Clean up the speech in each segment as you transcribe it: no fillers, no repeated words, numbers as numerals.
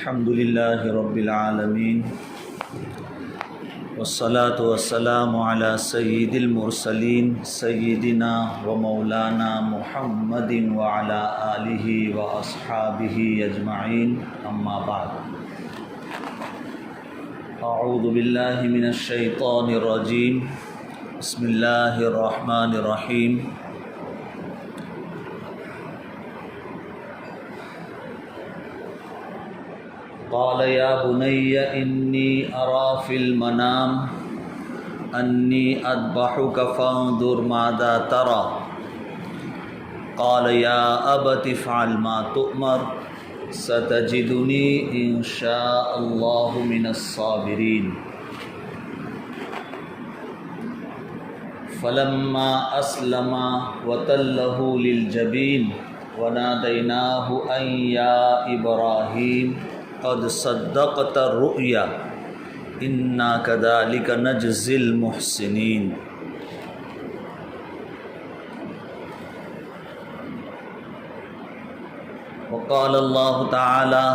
الحمد لله رب العالمين والصلاة والسلام على سيد المرسلين سيدنا ومولانا محمد وعلى آله وأصحابه أجمعين أما بعد أعوذ بالله من الشيطان الرجيم بسم الله الرحمن الرحيم قال يا بني إني أرى في المنام أني أذبحك فانظر ماذا ترى قال يا أبت افعل ما تؤمر ستجدني إن شاء الله من الصابرين فلما أسلم وتله للجبين وناديناه أن يا إبراهيم قد صدقت الرؤيا إنا كذلك نجزي المحسنين وقال الله تعالى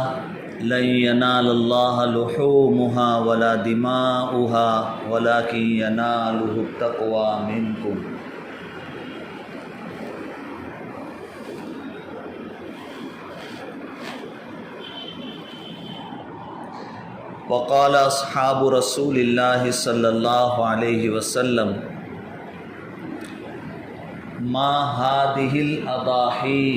لن ينال الله لحومها ولا دماؤها ولكن يناله التقوى منكم وقال اصحاب رسول اللہ صلی اللہ علیہ وسلم ما هذه الاضاحی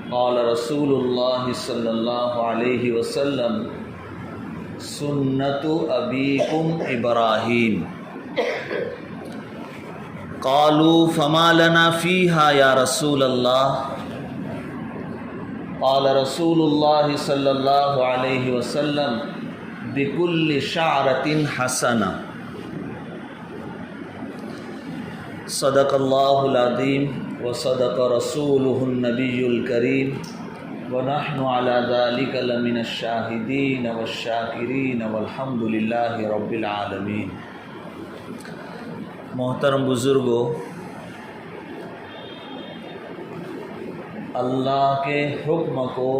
قال رسول اللہ صلی اللہ علیہ وسلم سنت ابیکم ابراہیم قالوا فما لنا فیہا یا رسول اللہ قال رسول اللہ صلی اللہ علیہ وسلم بکل شعرۃ حسنہ صدق اللہ العظیم وصدق رسولہ النبی الکریم ونحن علی ذلک لمن الشاہدین والشاکرین والحمد للہ رب العالمین۔ محترم بزرگوں، اللہ کے حکم کو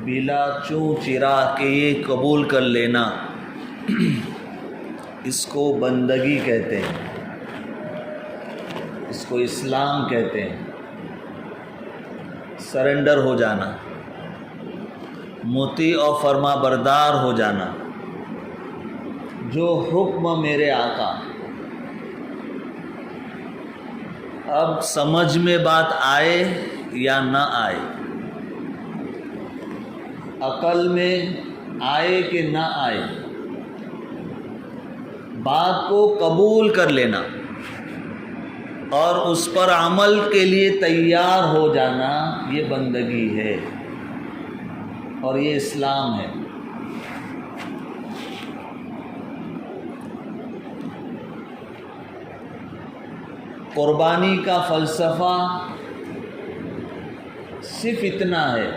بلا چوں چرا کے یہ قبول کر لینا، اس کو بندگی کہتے ہیں، اس کو اسلام کہتے ہیں۔ سرنڈر ہو جانا، مطیع اور فرما بردار ہو جانا۔ جو حکم میرے آقا، اب سمجھ میں بات آئے یا نہ آئے، عقل میں آئے کہ نہ آئے، بات کو قبول کر لینا اور اس پر عمل کے لیے تیار ہو جانا، یہ بندگی ہے اور یہ اسلام ہے۔ قربانی کا فلسفہ صرف اتنا ہے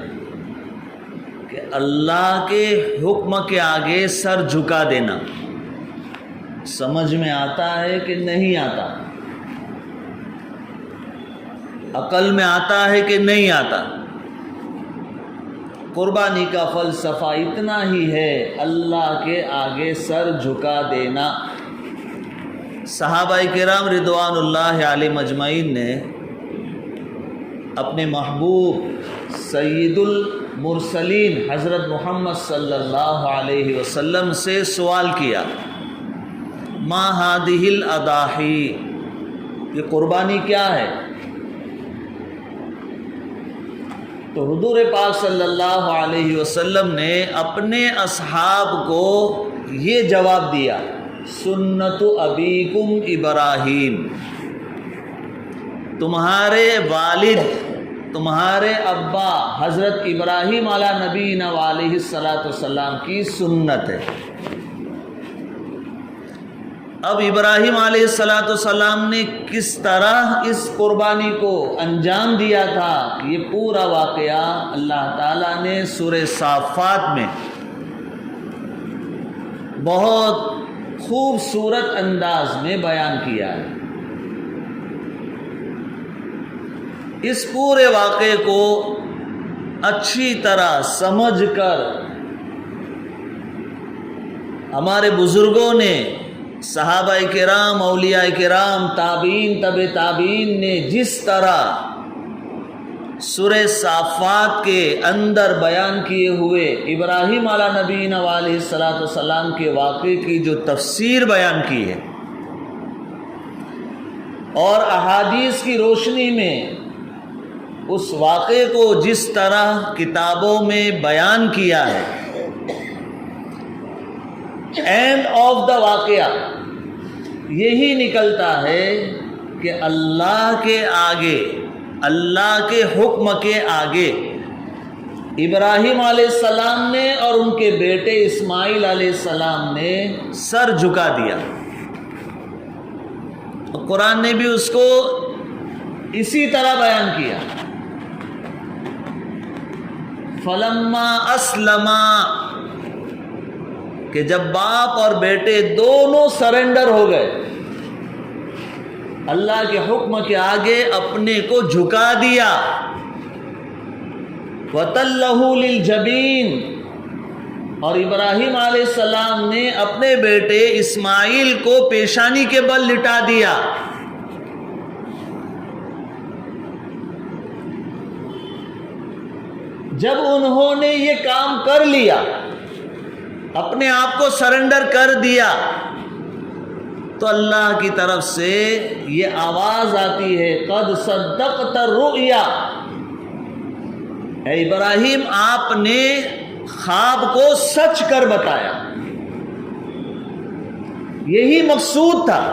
کہ اللہ کے حکم کے آگے سر جھکا دینا۔ سمجھ میں آتا ہے کہ نہیں آتا، عقل میں آتا ہے کہ نہیں آتا، قربانی کا فلسفہ اتنا ہی ہے، اللہ کے آگے سر جھکا دینا۔ صحابہ کرام رضوان اللہ علیہم اجمعین نے اپنے محبوب سید المرسلین حضرت محمد صلی اللہ علیہ وسلم سے سوال کیا، ما هذه الاضاحی، یہ قربانی کیا ہے؟ تو حضور پاک صلی اللہ علیہ وسلم نے اپنے اصحاب کو یہ جواب دیا، سنت ابیکم ابراہیم، تمہارے والد، تمہارے ابا حضرت ابراہیم علیہ نبینا علیہ السلام کی سنت ہے۔ اب ابراہیم علیہ السلام نے کس طرح اس قربانی کو انجام دیا تھا، یہ پورا واقعہ اللہ تعالیٰ نے سورہ صافات میں بہت خوبصورت انداز میں بیان کیا ہے۔ اس پورے واقعے کو اچھی طرح سمجھ کر ہمارے بزرگوں نے، صحابہ کرام، اولیاء کرام، تابعین، تبع تابعین نے جس طرح سورہ صافات کے اندر بیان کیے ہوئے ابراہیم علیہ نبینا علیہ الصلوۃ والسلام کے واقعے کی جو تفسیر بیان کی ہے، اور احادیث کی روشنی میں اس واقعے کو جس طرح کتابوں میں بیان کیا ہے، اینڈ آف دا واقعہ یہی نکلتا ہے کہ اللہ کے آگے، اللہ کے حکم کے آگے ابراہیم علیہ السلام نے اور ان کے بیٹے اسماعیل علیہ السلام نے سر جھکا دیا۔ قرآن نے بھی اس کو اسی طرح بیان کیا، فلما اسلما، کہ جب باپ اور بیٹے دونوں سرنڈر ہو گئے، اللہ کے حکم کے آگے اپنے کو جھکا دیا، وَتَلَّهُ لِلْجَبِينِ، اور ابراہیم علیہ السلام نے اپنے بیٹے اسماعیل کو پیشانی کے بل لٹا دیا۔ جب انہوں نے یہ کام کر لیا، اپنے آپ کو سرنڈر کر دیا، تو اللہ کی طرف سے یہ آواز آتی ہے، قد صدقت الرؤیا، اے ابراہیم آپ نے خواب کو سچ کر بتایا۔ یہی مقصود تھا،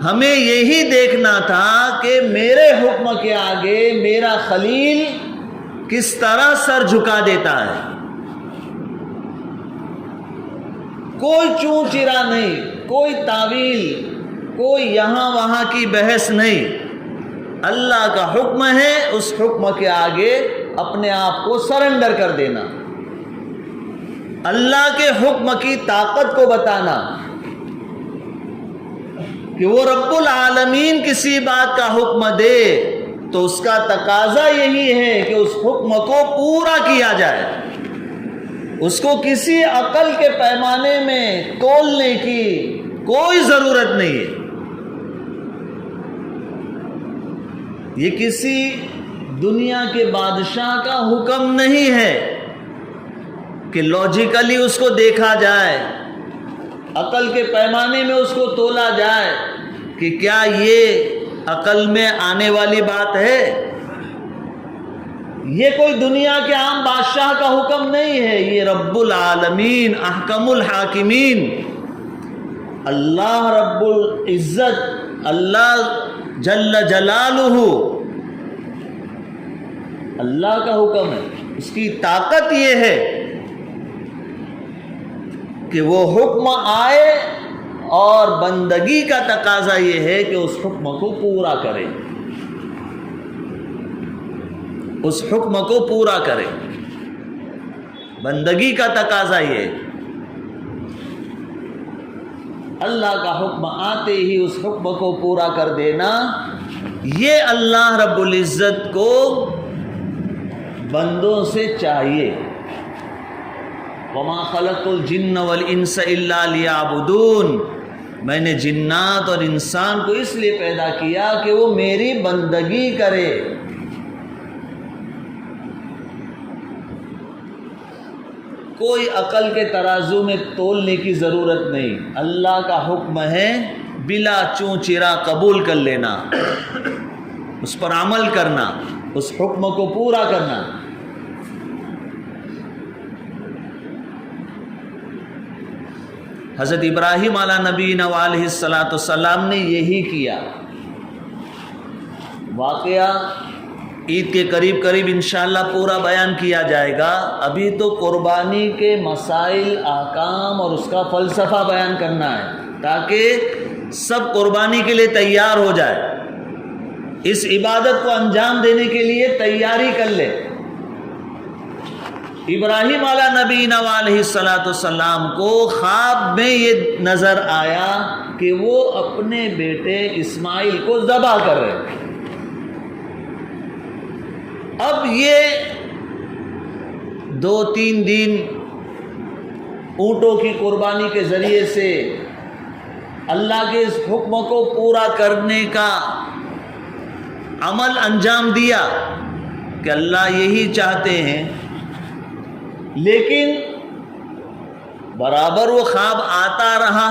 ہمیں یہی دیکھنا تھا کہ میرے حکم کے آگے میرا خلیل کس طرح سر جھکا دیتا ہے، کوئی چوں چرا نہیں، کوئی تعویل، کوئی یہاں وہاں کی بحث نہیں، اللہ کا حکم ہے، اس حکم کے آگے اپنے آپ کو سرنڈر کر دینا، اللہ کے حکم کی طاقت کو بتانا کہ وہ رب العالمین کسی بات کا حکم دے تو اس کا تقاضا یہی ہے کہ اس حکم کو پورا کیا جائے، اس کو کسی عقل کے پیمانے میں تولنے کی کوئی ضرورت نہیں ہے۔ یہ کسی دنیا کے بادشاہ کا حکم نہیں ہے کہ لاجیکلی اس کو دیکھا جائے، عقل کے پیمانے میں اس کو تولا جائے کہ کیا یہ عقل میں آنے والی بات ہے۔ یہ کوئی دنیا کے عام بادشاہ کا حکم نہیں ہے، یہ رب العالمین، احکم الحاکمین، اللہ رب العزت، اللہ جل جلالہ، اللہ کا حکم ہے۔ اس کی طاقت یہ ہے کہ وہ حکم آئے اور بندگی کا تقاضا یہ ہے کہ اس حکم کو پورا کرے، اس حکم کو پورا کرے، بندگی کا تقاضا یہ، اللہ کا حکم آتے ہی اس حکم کو پورا کر دینا، یہ اللہ رب العزت کو بندوں سے چاہیے۔ وَمَا خَلَقْتُ الْجِنَّ وَالْإِنسَ إِلَّا لِيَعْبُدُونَ، میں نے جنات اور انسان کو اس لیے پیدا کیا کہ وہ میری بندگی کرے۔ کوئی عقل کے ترازو میں تولنے کی ضرورت نہیں، اللہ کا حکم ہے، بلا چوں چرا قبول کر لینا، اس پر عمل کرنا، اس حکم کو پورا کرنا۔ حضرت ابراہیم علیہ نبینا علیہ الصلوۃ والسلام نے یہی کیا۔ واقعہ عید کے قریب قریب انشاءاللہ پورا بیان کیا جائے گا، ابھی تو قربانی کے مسائل، احکام اور اس کا فلسفہ بیان کرنا ہے تاکہ سب قربانی کے لیے تیار ہو جائے، اس عبادت کو انجام دینے کے لیے تیاری کر لے۔ ابراہیم علیہ نبینا علیہ الصلوۃ والسلام کو خواب میں یہ نظر آیا کہ وہ اپنے بیٹے اسماعیل کو ذبح کر رہے، اب یہ 2-3 دن اونٹوں کی قربانی کے ذریعے سے اللہ کے اس حکم کو پورا کرنے کا عمل انجام دیا کہ اللہ یہی چاہتے ہیں، لیکن برابر وہ خواب آتا رہا۔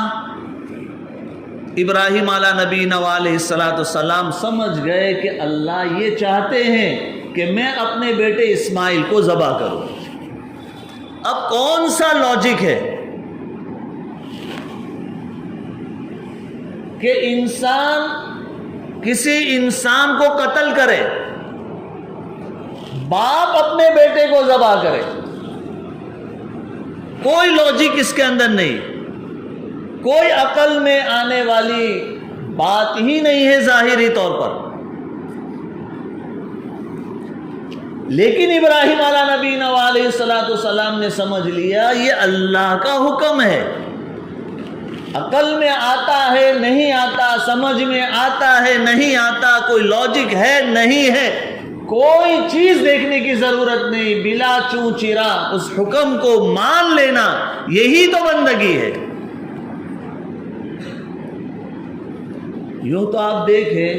ابراہیم علیہ نبینا علیہ السلام سمجھ گئے کہ اللہ یہ چاہتے ہیں کہ میں اپنے بیٹے اسماعیل کو ذبح کروں۔ اب کون سا لاجک ہے کہ انسان کسی انسان کو قتل کرے، باپ اپنے بیٹے کو ذبح کرے؟ کوئی لاجک اس کے اندر نہیں، کوئی عقل میں آنے والی بات ہی نہیں ہے ظاہری طور پر۔ لیکن ابراہیم علیہ نبینا علیہ السلام نے سمجھ لیا یہ اللہ کا حکم ہے۔ عقل میں آتا ہے نہیں آتا، سمجھ میں آتا ہے نہیں آتا، کوئی لاجک ہے نہیں ہے، کوئی چیز دیکھنے کی ضرورت نہیں، بلا چوں چرا اس حکم کو مان لینا، یہی تو بندگی ہے۔ یوں تو آپ دیکھیں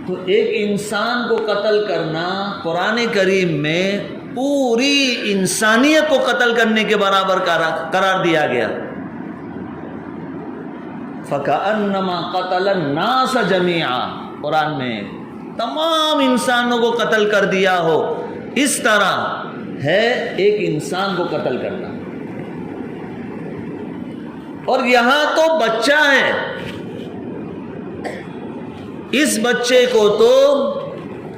تو ایک انسان کو قتل کرنا قرآن کریم میں پوری انسانیت کو قتل کرنے کے برابر قرار دیا گیا۔ فَكَأَنَّمَا قَتَلَ النَّاسَ جَمِيعًا، قرآن میں تمام انسانوں کو قتل کر دیا ہو، اس طرح ہے ایک انسان کو قتل کرنا۔ اور یہاں تو بچہ ہے، اس بچے کو تو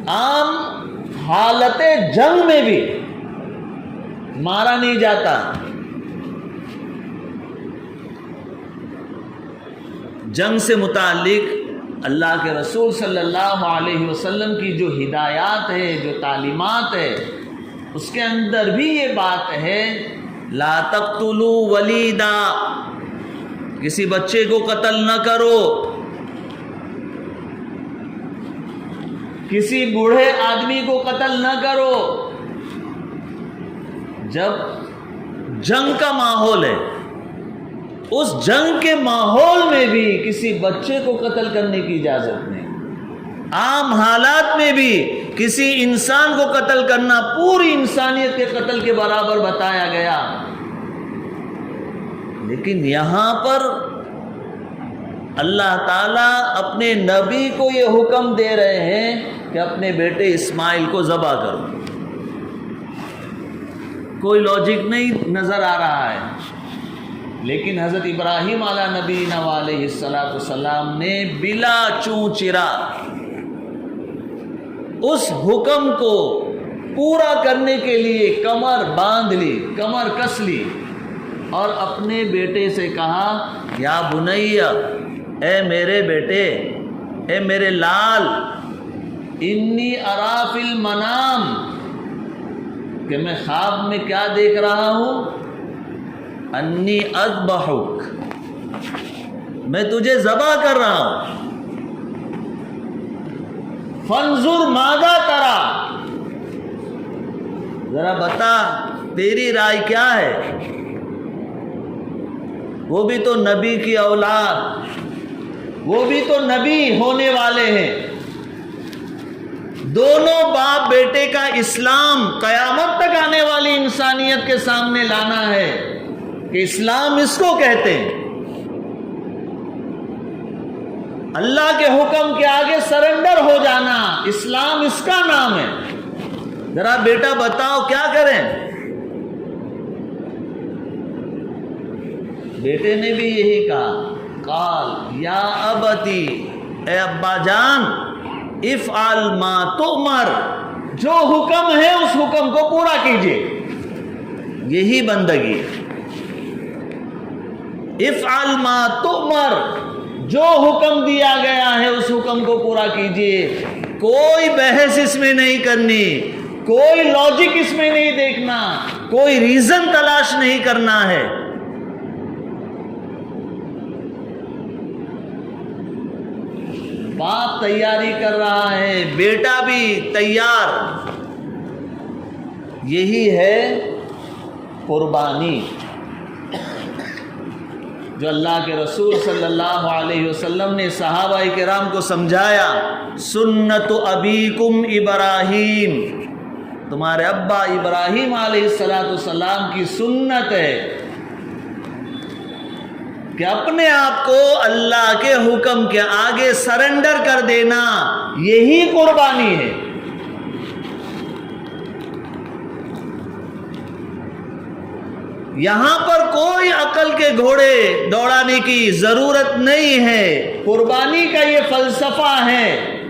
عام حالت جنگ میں بھی مارا نہیں جاتا۔ جنگ سے متعلق اللہ کے رسول صلی اللہ علیہ وسلم کی جو ہدایات ہے، جو تعلیمات ہے، اس کے اندر بھی یہ بات ہے لا تقتلوا ولیدا، کسی بچے کو قتل نہ کرو، کسی بوڑھے آدمی کو قتل نہ کرو۔ جب جنگ کا ماحول ہے، اس جنگ کے ماحول میں بھی کسی بچے کو قتل کرنے کی اجازت نہیں۔ عام حالات میں بھی کسی انسان کو قتل کرنا پوری انسانیت کے قتل کے برابر بتایا گیا۔ لیکن یہاں پر اللہ تعالیٰ اپنے نبی کو یہ حکم دے رہے ہیں کہ اپنے بیٹے اسماعیل کو ذبح کرو۔ کوئی لاجک نہیں نظر آ رہا ہے، لیکن حضرت ابراہیم علیہ نبینا علیہ السلام نے بلا چوں چرا اس حکم کو پورا کرنے کے لیے کمر باندھ لی، کمر کس لی، اور اپنے بیٹے سے کہا یا بنیا، اے میرے بیٹے، اے میرے لال، انی ارا فی المنام، کہ میں خواب میں کیا دیکھ رہا ہوں، انی اذبحک، میں تجھے ذبح کر رہا ہوں، فانظر ماذا تری، ذرا بتا تیری رائے کیا ہے۔ وہ بھی تو نبی کی اولاد، وہ بھی تو نبی ہونے والے ہیں۔ دونوں باپ بیٹے کا اسلام قیامت تک آنے والی انسانیت کے سامنے لانا ہے کہ اسلام اس کو کہتے ہیں، اللہ کے حکم کے آگے سرنڈر ہو جانا، اسلام اس کا نام ہے۔ ذرا بیٹا بتاؤ کیا کریں؟ بیٹے نے بھی یہی کہا، قال یا ابتی، اے ابا جان، افعل ما تؤمر، جو حکم ہے اس حکم کو پورا کیجیے، یہی بندگی ہے۔ افعل ما تؤمر، جو حکم دیا گیا ہے اس حکم کو پورا کیجیے، کوئی بحث اس میں نہیں کرنی، کوئی لاجک اس میں نہیں دیکھنا، کوئی ریزن تلاش نہیں کرنا ہے۔ باپ تیاری کر رہا ہے، بیٹا بھی تیار. یہی ہے قربانی جو اللہ کے رسول صلی اللہ علیہ وسلم نے صحابہ کرام کو سمجھایا. سنت ابیکم ابراہیم، تمہارے ابا ابراہیم علیہ السلام کی سنت ہے کہ اپنے آپ کو اللہ کے حکم کے آگے سرنڈر کر دینا، یہی قربانی ہے. یہاں پر کوئی عقل کے گھوڑے دوڑانے کی ضرورت نہیں ہے. قربانی کا یہ فلسفہ ہے،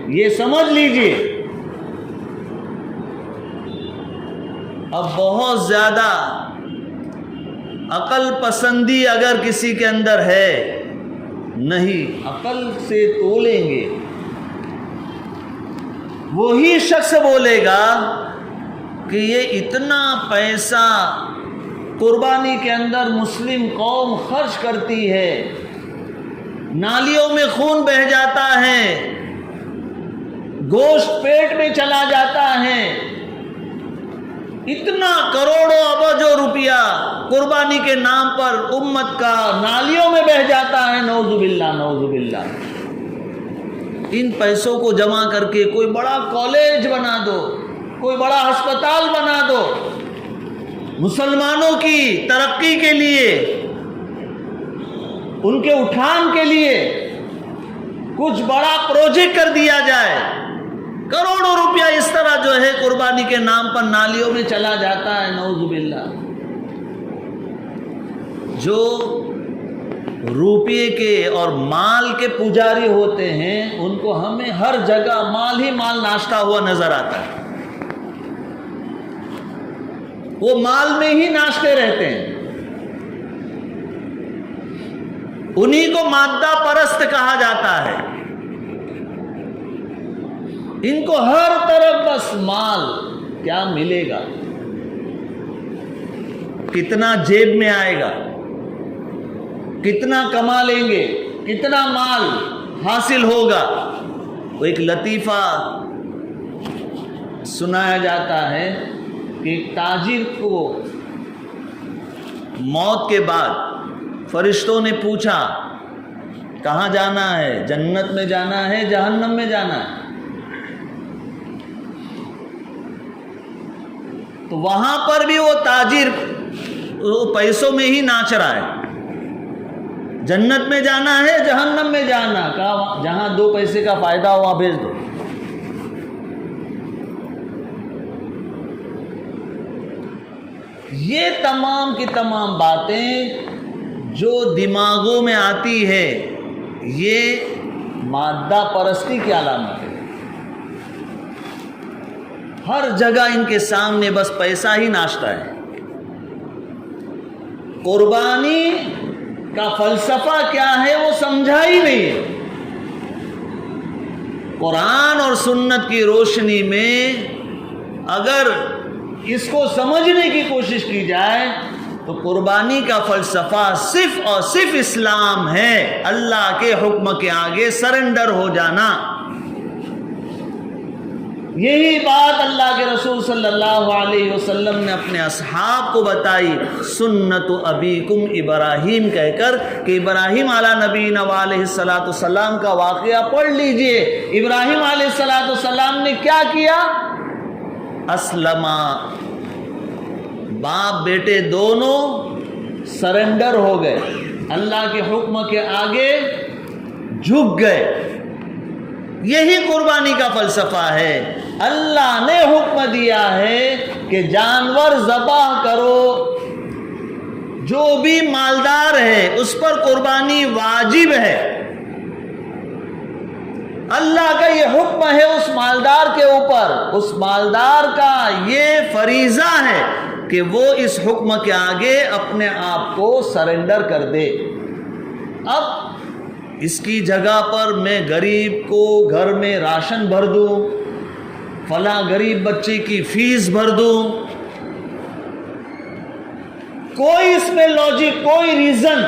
یہ سمجھ لیجئے. اب بہت زیادہ عقل پسندی اگر کسی کے اندر ہے، نہیں، عقل سے تولیں گے. وہی شخص بولے گا کہ یہ اتنا پیسہ قربانی کے اندر مسلم قوم خرچ کرتی ہے، نالیوں میں خون بہہ جاتا ہے، گوشت پیٹ میں چلا جاتا ہے، اتنا کروڑوں ابجوں روپیہ قربانی کے نام پر امت کا نالیوں میں بہہ جاتا ہے. نعوذ باللہ، نعوذ باللہ. ان پیسوں کو جمع کر کے کوئی بڑا کالج بنا دو، کوئی بڑا ہسپتال بنا دو، مسلمانوں کی ترقی کے لیے، ان کے اٹھان کے لیے کچھ بڑا پروجیکٹ کر دیا جائے. کروڑوں روپیہ اس طرح جو ہے قربانی کے نام پر نالیوں میں چلا جاتا ہے. نعوذ باللہ. جو روپے کے اور مال کے پجاری ہوتے ہیں ان کو ہمیں ہر جگہ مال ہی مال ناشتا ہوا نظر آتا ہے. وہ مال میں ہی ناشتے رہتے ہیں. انہی کو مادہ پرست کہا جاتا ہے. ان کو ہر طرف بس مال، کیا ملے گا، کتنا جیب میں آئے گا، کتنا کما لیں گے، کتنا مال حاصل ہوگا. وہ ایک لطیفہ سنایا جاتا ہے کہ ایک تاجر کو موت کے بعد فرشتوں نے پوچھا کہاں جانا ہے، جنت میں جانا ہے، جہنم میں جانا ہے. تو وہاں پر بھی وہ تاجر وہ پیسوں میں ہی ناچ رہا ہے. جنت میں جانا ہے، جہنم میں جانا، کہا جہاں 2 پیسے کا فائدہ ہوا بھیج دو. یہ تمام کی تمام باتیں جو دماغوں میں آتی ہے یہ مادہ پرستی کی علامت ہے. ہر جگہ ان کے سامنے بس پیسہ ہی ناشتا ہے. قربانی کا فلسفہ کیا ہے وہ سمجھا ہی نہیں ہے. قرآن اور سنت کی روشنی میں اگر اس کو سمجھنے کی کوشش کی جائے تو قربانی کا فلسفہ صرف اور صرف اسلام ہے. اللہ کے حکم کے آگے سرنڈر ہو جانا. یہی بات اللہ کے رسول صلی اللہ علیہ وسلم نے اپنے اصحاب کو بتائی. سنت ابیکم ابراہیم کہہ کر کہ ابراہیم علیہ نبینا علیہ السلام کا واقعہ پڑھ لیجئے. ابراہیم علیہ السلام نے کیا کیا؟ اسلما، باپ بیٹے دونوں سرنڈر ہو گئے، اللہ کے حکم کے آگے جھک گئے. یہی قربانی کا فلسفہ ہے. اللہ نے حکم دیا ہے کہ جانور ذبح کرو، جو بھی مالدار ہے اس پر قربانی واجب ہے. اللہ کا یہ حکم ہے اس مالدار کے اوپر. اس مالدار کا یہ فریضہ ہے کہ وہ اس حکم کے آگے اپنے آپ کو سرنڈر کر دے. اب اس کی جگہ پر میں غریب کو گھر میں راشن بھر دوں، فلاں غریب بچے کی فیس بھر دوں، کوئی اس میں لاجک، کوئی ریزن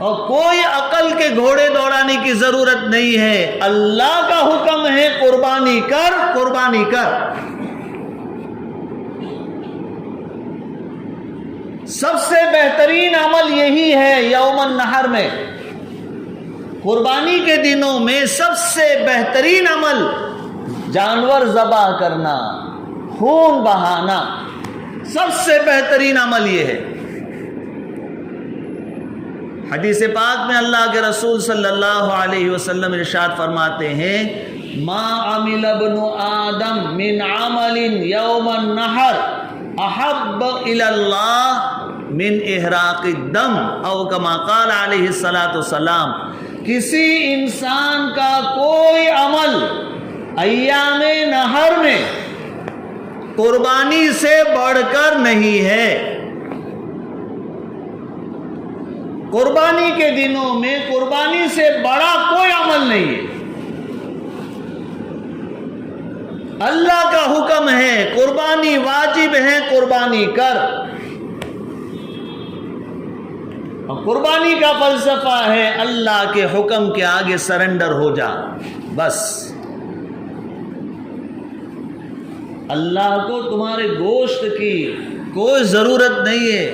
اور کوئی عقل کے گھوڑے دوڑانے کی ضرورت نہیں ہے. اللہ کا حکم ہے قربانی کر، قربانی کر. سب سے بہترین عمل یہی ہے یوم النحر میں، قربانی کے دنوں میں سب سے بہترین عمل جانور ذبح کرنا، خون بہانا، سب سے بہترین عمل یہ ہے. حدیث پاک میں اللہ کے رسول صلی اللہ علیہ وسلم ارشاد فرماتے ہیں ما عمل ابن آدم من عمل یوم النحر احب الی اللہ من احراق الدم او کما قال علیہ الصلاۃ والسلام. کسی انسان کا کوئی عمل ایام نحر میں قربانی سے بڑھ کر نہیں ہے. قربانی کے دنوں میں قربانی سے بڑا کوئی عمل نہیں ہے. اللہ کا حکم ہے قربانی واجب ہے، قربانی کر. اور قربانی کا فلسفہ ہے اللہ کے حکم کے آگے سرنڈر ہو جا، بس. اللہ کو تمہارے گوشت کی کوئی ضرورت نہیں ہے،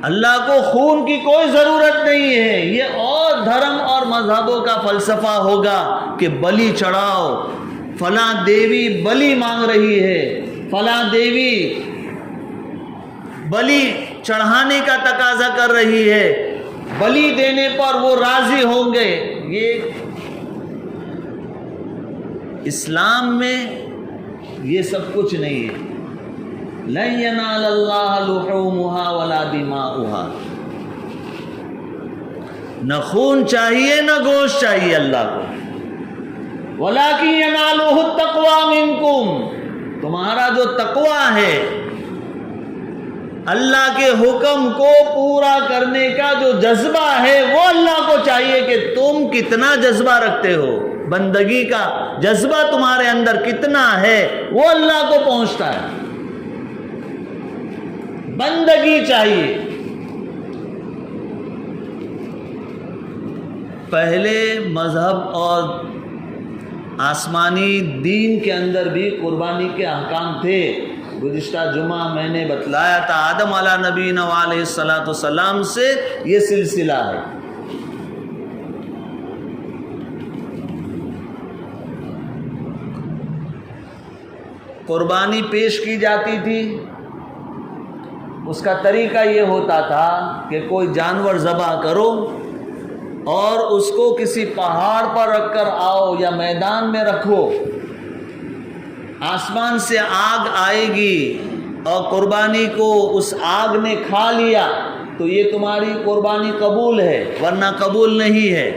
اللہ کو خون کی کوئی ضرورت نہیں ہے. یہ اور دھرم اور مذہبوں کا فلسفہ ہوگا کہ بلی چڑھاؤ، فلاں دیوی بلی مانگ رہی ہے، فلاں دیوی بلی چڑھانے کا تقاضا کر رہی ہے، بلی دینے پر وہ راضی ہوں گے. یہ اسلام میں یہ سب کچھ نہیں ہے. لن ینال اللہ لحومها ولا دماؤها. نہ خون چاہیے نہ گوشت چاہیے اللہ کو. ولکن ینالہ التقوی منکم. تمہارا جو تقوی ہے، اللہ کے حکم کو پورا کرنے کا جو جذبہ ہے، وہ اللہ کو چاہیے کہ تم کتنا جذبہ رکھتے ہو، بندگی کا جذبہ تمہارے اندر کتنا ہے، وہ اللہ کو پہنچتا ہے. بندگی چاہیے. پہلے مذہب اور آسمانی دین کے اندر بھی قربانی کے احکام تھے. گزشتہ جمعہ میں نے بتلایا تھا آدم علیہ نبینا علیہ الصلاۃ والسلام سے یہ سلسلہ ہے. قربانی پیش کی جاتی تھی، اس کا طریقہ یہ ہوتا تھا کہ کوئی جانور ذبح کرو اور اس کو کسی پہاڑ پر رکھ کر آؤ یا میدان میں رکھو. آسمان سے آگ آئے گی اور قربانی کو اس آگ نے کھا لیا تو یہ تمہاری قربانی قبول ہے، ورنہ قبول نہیں ہے.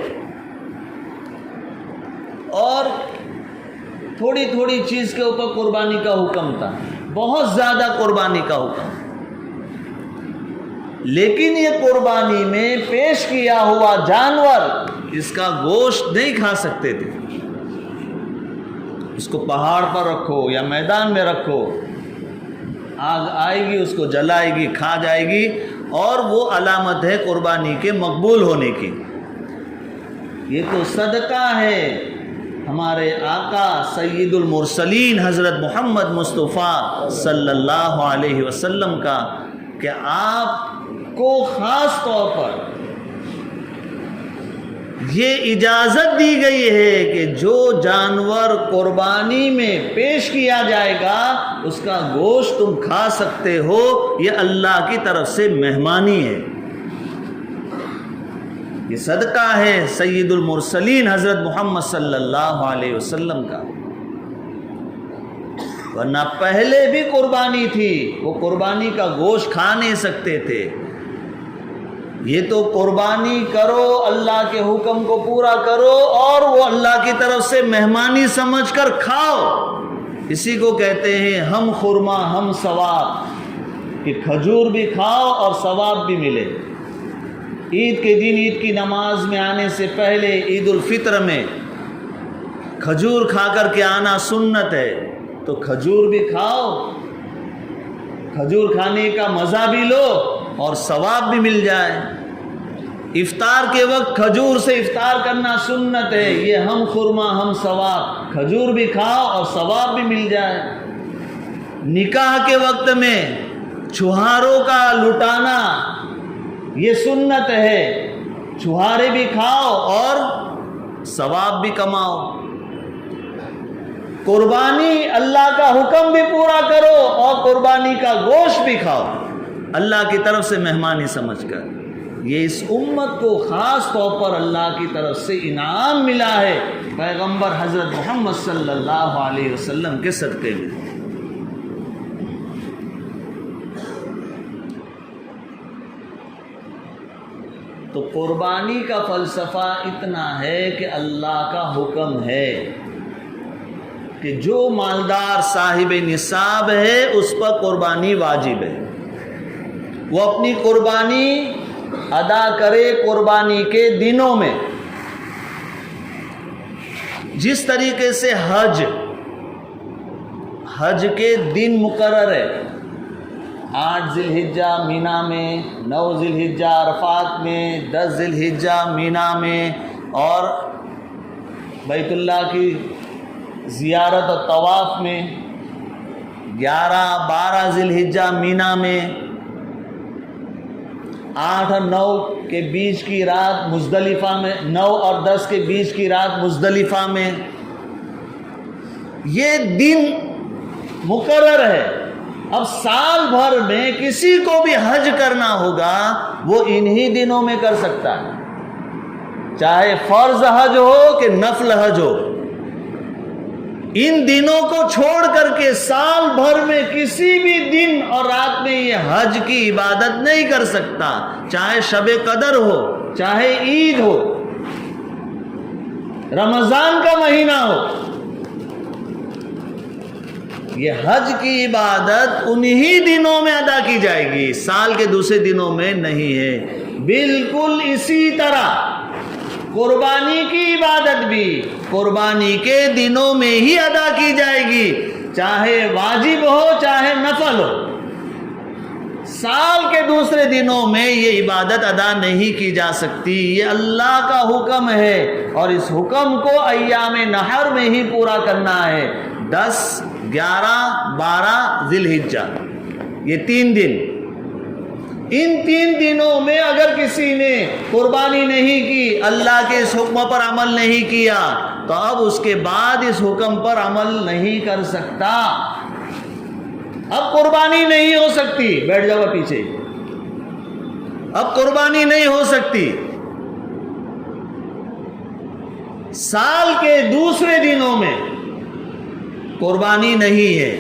اور تھوڑی تھوڑی چیز کے اوپر قربانی کا حکم تھا، بہت زیادہ قربانی کا حکم. لیکن یہ قربانی میں پیش کیا ہوا جانور، اس کا گوشت نہیں کھا سکتے تھے. اس کو پہاڑ پر رکھو یا میدان میں رکھو، آگ آئے گی، اس کو جلائے گی، کھا جائے گی، اور وہ علامت ہے قربانی کے مقبول ہونے کی. یہ تو صدقہ ہے ہمارے آقا سید المرسلین حضرت محمد مصطفیٰ صلی اللہ علیہ وسلم کا، کہ آپ کو خاص طور پر یہ اجازت دی گئی ہے کہ جو جانور قربانی میں پیش کیا جائے گا اس کا گوشت تم کھا سکتے ہو. یہ اللہ کی طرف سے مہمانی ہے، یہ صدقہ ہے سید المرسلین حضرت محمد صلی اللہ علیہ وسلم کا. ورنہ پہلے بھی قربانی تھی، وہ قربانی کا گوشت کھا نہیں سکتے تھے. یہ تو قربانی کرو، اللہ کے حکم کو پورا کرو اور وہ اللہ کی طرف سے مہمانی سمجھ کر کھاؤ. اسی کو کہتے ہیں ہم خرما ہم ثواب، کہ کھجور بھی کھاؤ اور ثواب بھی ملے. عید کے دن عید کی نماز میں آنے سے پہلے عید الفطر میں کھجور کھا کر کے آنا سنت ہے، تو کھجور بھی کھاؤ، کھجور کھانے کا مزہ بھی لو اور ثواب بھی مل جائے. افطار کے وقت کھجور سے افطار کرنا سنت ہے، یہ ہم خرما ہم ثواب، کھجور بھی کھاؤ اور ثواب بھی مل جائے۔ نکاح کے وقت میں چھہاروں کا لٹانا یہ سنت ہے، چھہارے بھی کھاؤ اور ثواب بھی کماؤ۔ قربانی اللہ کا حکم بھی پورا کرو اور قربانی کا گوشت بھی کھاؤ اللہ کی طرف سے مہمانی سمجھ کر۔ یہ اس امت کو خاص طور پر اللہ کی طرف سے انعام ملا ہے پیغمبر حضرت محمد صلی اللہ علیہ وسلم کے صدقے میں۔ تو قربانی کا فلسفہ اتنا ہے کہ اللہ کا حکم ہے کہ جو مالدار صاحب نصاب ہے اس پر قربانی واجب ہے، وہ اپنی قربانی ادا کرے قربانی کے دنوں میں۔ جس طریقے سے حج کے دن مقرر ہے، 8 ذی الحجہ مینا میں، 9 ذی الحجہ عرفات میں، 10 ذی الحجہ مینا میں، اور بیت اللہ کی زیارت اور طواف میں 11-12 ذی الحجہ مینا میں، 8 اور 9 کے بیچ کی رات مزدلفہ میں، 9 اور 10 کے بیچ کی رات مزدلفہ میں۔ یہ دن مقرر ہے۔ اب سال بھر میں کسی کو بھی حج کرنا ہوگا وہ انہی دنوں میں کر سکتا ہے، چاہے فرض حج ہو کہ نفل حج ہو۔ ان دنوں کو چھوڑ کر کے سال بھر میں کسی بھی دن اور رات میں یہ حج کی عبادت نہیں کر سکتا، چاہے شب قدر ہو، چاہے عید ہو، رمضان کا مہینہ ہو۔ یہ حج کی عبادت انہی دنوں میں ادا کی جائے گی، سال کے دوسرے دنوں میں نہیں ہے۔ بالکل اسی طرح قربانی کی عبادت بھی قربانی کے دنوں میں ہی ادا کی جائے گی، چاہے واجب ہو چاہے نفل ہو۔ سال کے دوسرے دنوں میں یہ عبادت ادا نہیں کی جا سکتی، یہ اللہ کا حکم ہے، اور اس حکم کو ایام نحر میں ہی پورا کرنا ہے۔ 10، 11، 12 ذی الحجہ، یہ 3 دن۔ ان 3 دنوں میں اگر کسی نے قربانی نہیں کی، اللہ کے اس حکم پر عمل نہیں کیا، تو اب اس کے بعد اس حکم پر عمل نہیں کر سکتا۔ اب قربانی نہیں ہو سکتی، بیٹھ جاؤ پیچھے، اب قربانی نہیں ہو سکتی۔ سال کے دوسرے دنوں میں قربانی نہیں ہے۔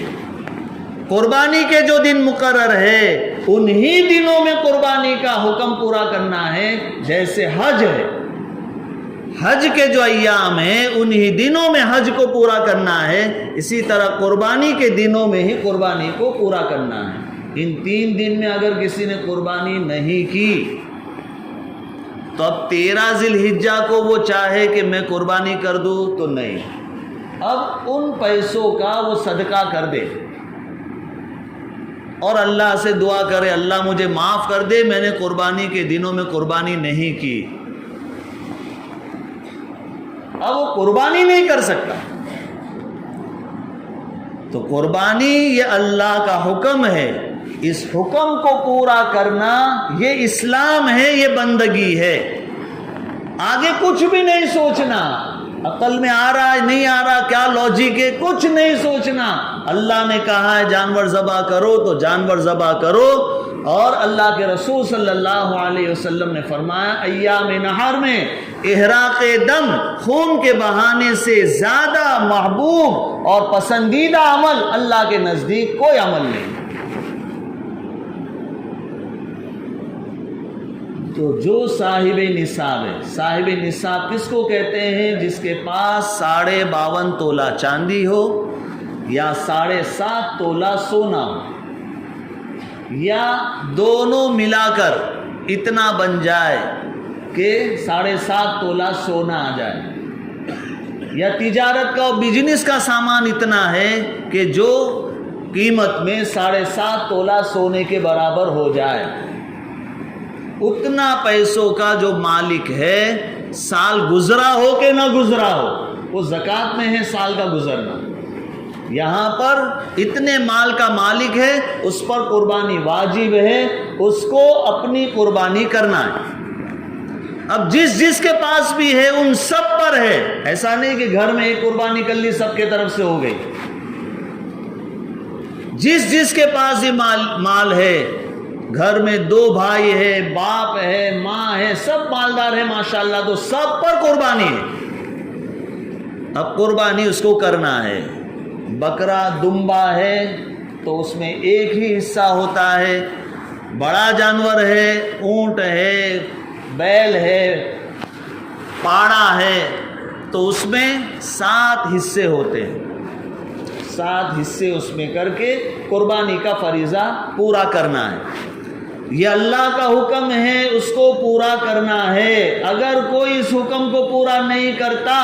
قربانی کے جو دن مقرر ہے انہی دنوں میں قربانی کا حکم پورا کرنا ہے، جیسے حج ہے، حج کے جو ایام ہیں انہی دنوں میں حج کو پورا کرنا ہے، اسی طرح قربانی کے دنوں میں ہی قربانی کو پورا کرنا ہے۔ ان 3 دن میں اگر کسی نے قربانی نہیں کی تو اب 13 ذی الحجہ کو وہ چاہے کہ میں قربانی کر دوں تو نہیں، اب ان پیسوں کا وہ صدقہ کر دے اور اللہ سے دعا کرے اللہ مجھے معاف کر دے، میں نے قربانی کے دنوں میں قربانی نہیں کی۔ اب وہ قربانی نہیں کر سکتا۔ تو قربانی یہ اللہ کا حکم ہے، اس حکم کو پورا کرنا یہ اسلام ہے، یہ بندگی ہے۔ آگے کچھ بھی نہیں سوچنا، عقل میں آ رہا ہے نہیں آ رہا، کیا لاجک ہے، کچھ نہیں سوچنا۔ اللہ نے کہا ہے جانور ذبح کرو تو جانور ذبح کرو، اور اللہ کے رسول صلی اللہ علیہ وسلم نے فرمایا ایام نحر میں احراق دم، خون کے بہانے سے زیادہ محبوب اور پسندیدہ عمل اللہ کے نزدیک کوئی عمل نہیں۔ تو جو صاحب نصاب ہے، صاحب نصاب کس کو کہتے ہیں؟ جس کے پاس 52.5 تولہ چاندی ہو یا 7.5 تولہ سونا ہو، یا دونوں ملا کر اتنا بن جائے کہ 7.5 تولہ سونا آ جائے، یا تجارت کا اور بزنس کا سامان اتنا ہے کہ جو قیمت میں 7.5 تولہ سونے کے برابر ہو جائے، اتنا پیسوں کا جو مالک ہے، سال گزرا ہو کہ نہ گزرا ہو، وہ زکوٰۃ میں ہے سال کا گزرنا۔ یہاں پر اتنے مال کا مالک ہے، اس پر قربانی واجب ہے، اس کو اپنی قربانی کرنا ہے۔ اب جس کے پاس بھی ہے ان سب پر ہے، ایسا نہیں کہ گھر میں ایک قربانی کر لی سب کے طرف سے ہو گئی۔ جس کے پاس یہ مال ہے، گھر میں 2 بھائی ہے، باپ ہے، ماں ہے، سب مالدار ہے ماشاءاللہ، تو سب پر قربانی ہے۔ اب قربانی اس کو کرنا ہے۔ بکرا دمبا ہے تو اس میں ایک ہی حصہ ہوتا ہے، بڑا جانور ہے، اونٹ ہے، بیل ہے، پاڑا ہے، تو اس میں 7 حصے ہوتے ہیں۔ 7 حصے اس میں کر کے قربانی کا فریضہ پورا کرنا ہے۔ یہ اللہ کا حکم ہے، اس کو پورا کرنا ہے۔ اگر کوئی اس حکم کو پورا نہیں کرتا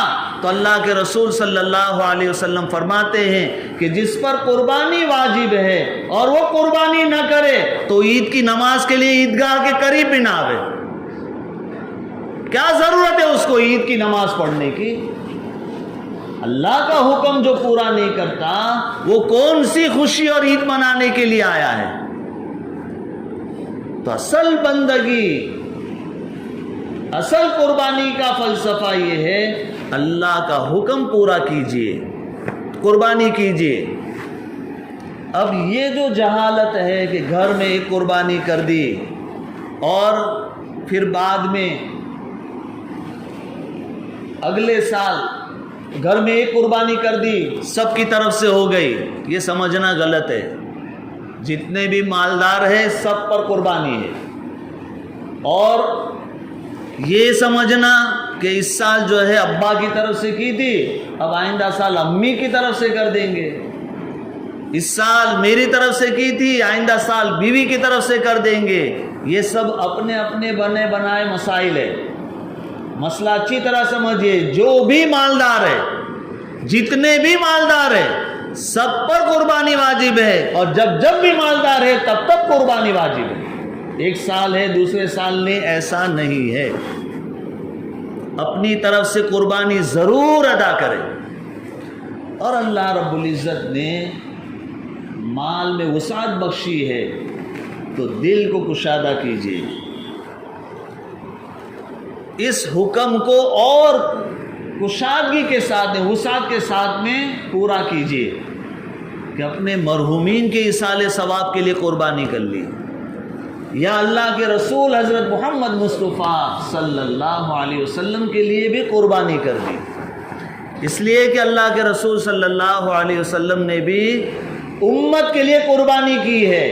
تو اللہ کے رسول صلی اللہ علیہ وسلم فرماتے ہیں کہ جس پر قربانی واجب ہے اور وہ قربانی نہ کرے تو عید کی نماز کے لیے عیدگاہ کے قریب بھی نہ آوے۔ کیا ضرورت ہے اس کو عید کی نماز پڑھنے کی؟ اللہ کا حکم جو پورا نہیں کرتا وہ کون سی خوشی اور عید منانے کے لیے آیا ہے؟ تو اصل بندگی، اصل قربانی کا فلسفہ یہ ہے، اللہ کا حکم پورا کیجئے، قربانی کیجئے۔ اب یہ جو جہالت ہے کہ گھر میں ایک قربانی کر دی اور پھر بعد میں اگلے سال گھر میں ایک قربانی کر دی، سب کی طرف سے ہو گئی، یہ سمجھنا غلط ہے۔ جتنے بھی مالدار ہیں سب پر قربانی ہے، اور یہ سمجھنا کہ اس سال جو ہے ابا کی طرف سے کی تھی، اب آئندہ سال امی کی طرف سے کر دیں گے، اس سال میری طرف سے کی تھی آئندہ سال بیوی کی طرف سے کر دیں گے، یہ سب اپنے اپنے بنے بنائے مسائل ہے۔ مسئلہ اچھی طرح سمجھیے، جو بھی مالدار ہے، جتنے بھی مالدار ہے، سب پر قربانی واجب ہے، اور جب بھی مالدار ہے تب قربانی واجب ہے۔ ایک سال ہے دوسرے سال نہیں، ایسا نہیں ہے۔ اپنی طرف سے قربانی ضرور ادا کرے، اور اللہ رب العزت نے مال میں وسعت بخشی ہے تو دل کو کشادہ کیجیے، اس حکم کو اور کشادگی کے ساتھ، وسعت کے ساتھ میں پورا کیجیے کہ اپنے مرحومین کے ایصال ثواب کے لیے قربانی کر لی، یا اللہ کے رسول حضرت محمد مصطفیٰ صلی اللہ علیہ وسلم کے لیے بھی قربانی کر دی، اس لیے کہ اللہ کے رسول صلی اللہ علیہ وسلم نے بھی امت کے لیے قربانی کی ہے،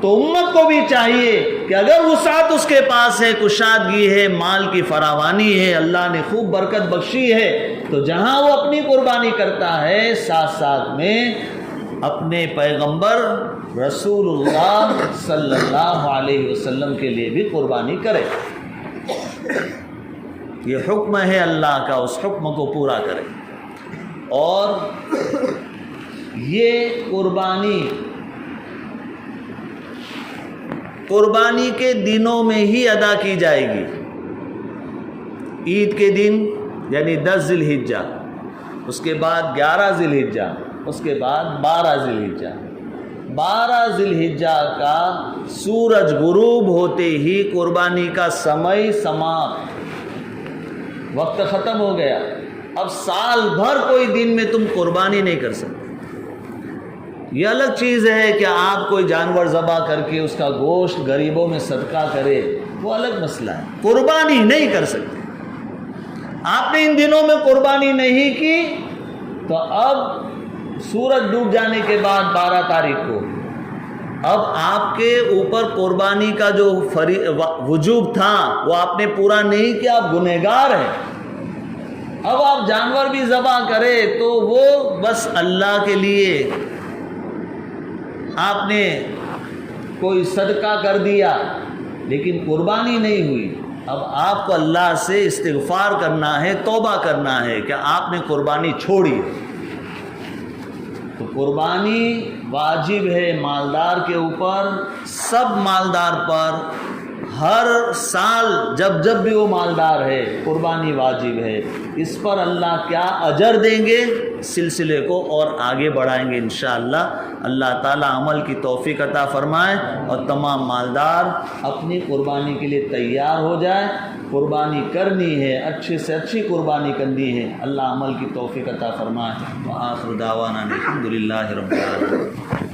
تو امت کو بھی چاہیے کہ اگر وسعت اس کے پاس ہے، کشادگی ہے، مال کی فراوانی ہے، اللہ نے خوب برکت بخشی ہے، تو جہاں وہ اپنی قربانی کرتا ہے ساتھ ساتھ میں اپنے پیغمبر رسول اللہ صلی اللہ علیہ وسلم کے لیے بھی قربانی کرے۔ یہ حکم ہے اللہ کا، اس حکم کو پورا کرے۔ اور یہ قربانی کے دنوں میں ہی ادا کی جائے گی۔ عید کے دن یعنی 10 ذی الحجہ، اس کے بعد 11 ذی الحجہ، اس کے بعد 12 ذی الحجہ۔ 12 ذی الحجہ کا سورج غروب ہوتے ہی قربانی کا سمے سماپت، وقت ختم ہو گیا۔ اب سال بھر کوئی دن میں تم قربانی نہیں کر سکتے۔ یہ الگ چیز ہے کہ آپ کوئی جانور ذبح کر کے اس کا گوشت غریبوں میں صدقہ کرے، وہ الگ مسئلہ ہے۔ قربانی نہیں کر سکتے۔ آپ نے ان دنوں میں قربانی نہیں کی تو اب سورج ڈوب جانے کے بعد 12 تاریخ کو اب آپ کے اوپر قربانی کا جو وجوب تھا وہ آپ نے پورا نہیں کیا، آپ گنہگار ہیں۔ اب آپ جانور بھی ذبح کرے تو وہ بس اللہ کے لیے آپ نے کوئی صدقہ کر دیا لیکن قربانی نہیں ہوئی۔ اب آپ کو اللہ سے استغفار کرنا ہے، توبہ کرنا ہے کہ آپ نے قربانی چھوڑی۔ تو قربانی واجب ہے مالدار کے اوپر، سب مالدار پر ہر سال جب جب بھی وہ مالدار ہے قربانی واجب ہے، اس پر اللہ کیا اجر دیں گے، سلسلے کو اور آگے بڑھائیں گے انشاءاللہ۔ اللہ تعالیٰ عمل کی توفیق عطا فرمائے اور تمام مالدار اپنی قربانی کے لیے تیار ہو جائے۔ قربانی کرنی ہے، اچھے سے اچھی قربانی کرنی ہے، اللہ عمل کی توفیق عطا فرمائے۔ وآخر دعوانا الحمدللہ رب العالمین۔